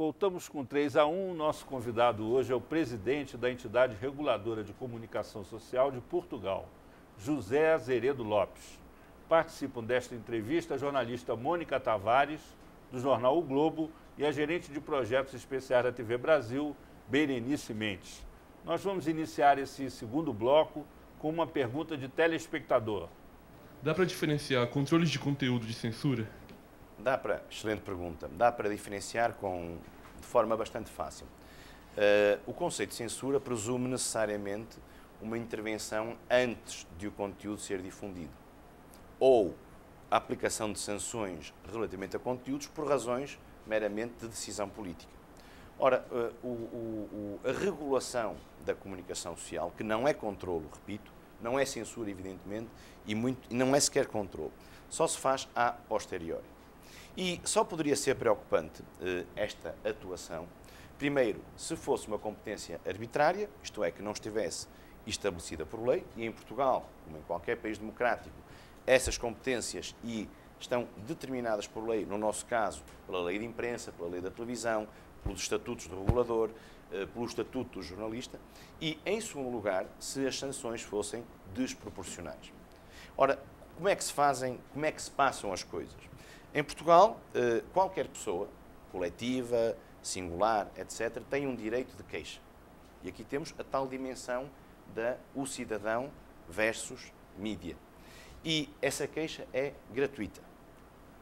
Voltamos com 3-1. Nosso convidado hoje é o presidente da entidade reguladora de comunicação social de Portugal, José Azeredo Lopes. Participam desta entrevista a jornalista Mônica Tavares, do jornal O Globo, e a gerente de projetos especiais da TV Brasil, Berenice Mendes. Nós vamos iniciar esse segundo bloco com uma pergunta de telespectador. Dá para diferenciar controles de conteúdo de censura? Excelente pergunta. Dá para diferenciar de forma bastante fácil. O conceito de censura presume necessariamente uma intervenção antes de o conteúdo ser difundido, ou a aplicação de sanções relativamente a conteúdos por razões meramente de decisão política. Ora, a regulação da comunicação social, que não é controlo, repito, não é censura, evidentemente, e não é sequer controlo, só se faz a posteriori. E só poderia ser preocupante esta atuação, primeiro, se fosse uma competência arbitrária, isto é, que não estivesse estabelecida por lei, e em Portugal, como em qualquer país democrático, essas competências estão determinadas por lei, no nosso caso, pela lei de imprensa, pela lei da televisão, pelos estatutos do regulador, pelo estatuto do jornalista, e, em segundo lugar, se as sanções fossem desproporcionais. Ora, como é que se passam as coisas? Em Portugal, qualquer pessoa, coletiva, singular, etc., tem um direito de queixa. E aqui temos a tal dimensão o cidadão versus mídia. E essa queixa é gratuita.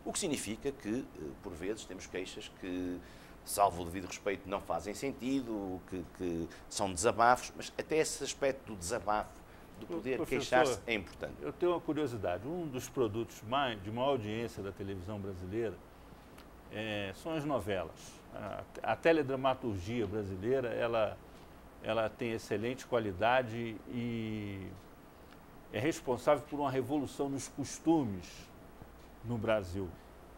O que significa que, por vezes, temos queixas que, salvo o devido respeito, não fazem sentido, que são desabafos, mas até esse aspecto do desabafo, do poder queixar-se, é importante. Eu tenho uma curiosidade. Um dos produtos de maior audiência da televisão brasileira são as novelas. A teledramaturgia brasileira, ela tem excelente qualidade e é responsável por uma revolução nos costumes no Brasil.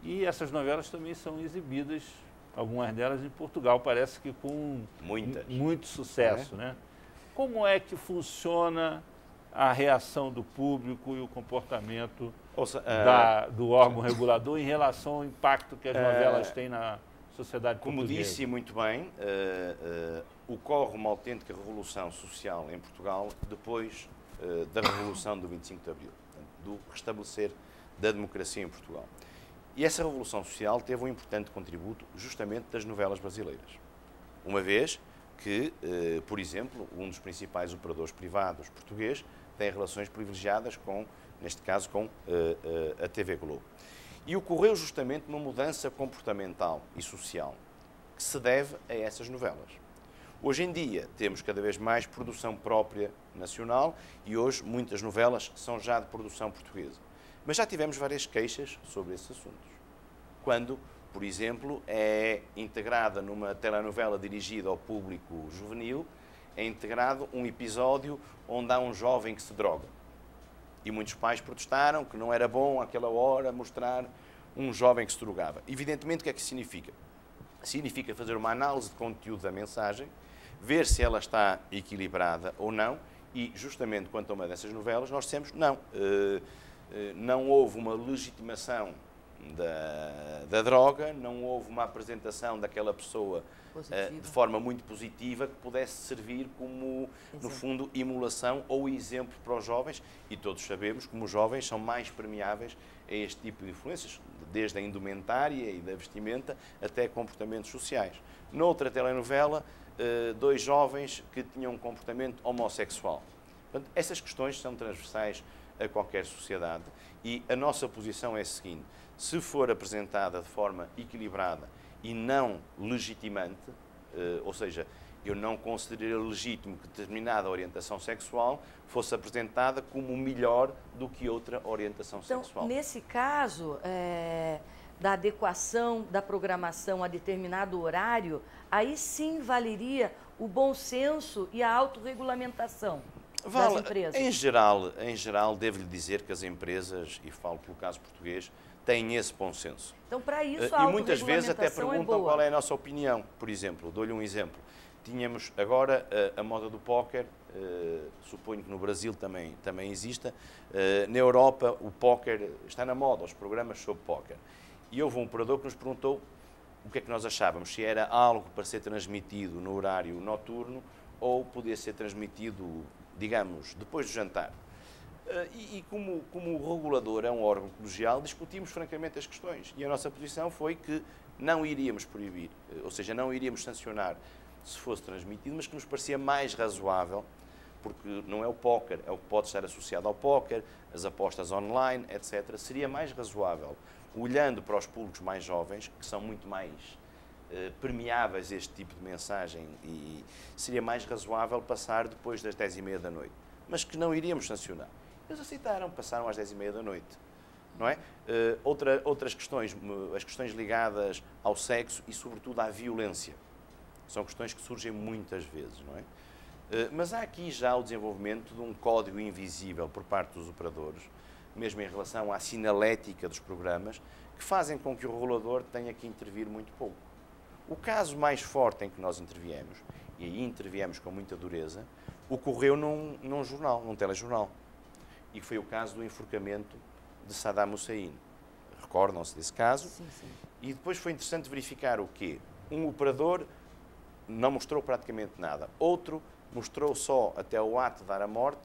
E essas novelas também são exibidas, algumas delas em Portugal, parece que com muito sucesso, né? Como é que funciona a reação do público e o comportamento do órgão regulador em relação ao impacto que as novelas têm na sociedade portuguesa? Como disse muito bem, ocorre uma autêntica revolução social em Portugal depois da Revolução do 25 de Abril, do restabelecer da democracia em Portugal. E essa revolução social teve um importante contributo justamente das novelas brasileiras. Uma vez que, por exemplo, um dos principais operadores privados português tem relações privilegiadas neste caso, com a TV Globo. E ocorreu justamente uma mudança comportamental e social que se deve a essas novelas. Hoje em dia temos cada vez mais produção própria nacional e hoje muitas novelas são já de produção portuguesa. Mas já tivemos várias queixas sobre esses assuntos. Quando, por exemplo, é integrada numa telenovela dirigida ao público juvenil, é integrado um episódio onde há um jovem que se droga. E muitos pais protestaram que não era bom àquela hora mostrar um jovem que se drogava. Evidentemente, o que é que significa? Significa fazer uma análise de conteúdo da mensagem, ver se ela está equilibrada ou não, e justamente quanto a uma dessas novelas, nós dissemos não houve uma legitimação da droga, não houve uma apresentação daquela pessoa de forma muito positiva que pudesse servir como, no fundo, emulação ou exemplo para os jovens, e todos sabemos como os jovens são mais permeáveis a este tipo de influências, desde a indumentária e da vestimenta até comportamentos sociais. Noutra telenovela, dois jovens que tinham um comportamento homossexual. Portanto, essas questões são transversais a qualquer sociedade e a nossa posição é a seguinte: se for apresentada de forma equilibrada e não legitimante, ou seja, eu não consideraria legítimo que determinada orientação sexual fosse apresentada como melhor do que outra orientação sexual. Nesse caso, da adequação da programação a determinado horário, aí sim valeria o bom senso e a autorregulamentação das empresas. Em geral, devo-lhe dizer que as empresas, e falo pelo caso português, têm esse bom senso. Então, para isso, e muitas vezes até perguntam qual é a nossa opinião. Por exemplo, dou-lhe um exemplo. Tínhamos agora a moda do póquer, suponho que no Brasil também exista. Na Europa, o póquer está na moda, os programas sobre póquer. E houve um operador que nos perguntou o que é que nós achávamos? Se era algo para ser transmitido no horário noturno ou podia ser transmitido, digamos, depois do jantar. E como o regulador é um órgão colegial, discutimos francamente as questões. E a nossa posição foi que não iríamos proibir, ou seja, não iríamos sancionar se fosse transmitido, mas que nos parecia mais razoável, porque não é o póquer, é o que pode estar associado ao póquer, as apostas online, etc. Seria mais razoável, olhando para os públicos mais jovens, que são muito mais permeáveis a este tipo de mensagem, e seria mais razoável passar depois das 10h30 da noite, mas que não iríamos sancionar. Eles aceitaram, passaram às 10h30 da noite. Não é? Outras questões, as questões ligadas ao sexo e, sobretudo, à violência, são questões que surgem muitas vezes, não é? Mas há aqui já o desenvolvimento de um código invisível por parte dos operadores, mesmo em relação à sinalética dos programas, que fazem com que o regulador tenha que intervir muito pouco. O caso mais forte em que nós interviemos, e aí interviemos com muita dureza, ocorreu num jornal, num telejornal, e foi o caso do enforcamento de Saddam Hussein. Recordam-se desse caso? Sim, sim. E depois foi interessante verificar o quê? Um operador não mostrou praticamente nada. Outro mostrou só até o ato de dar a morte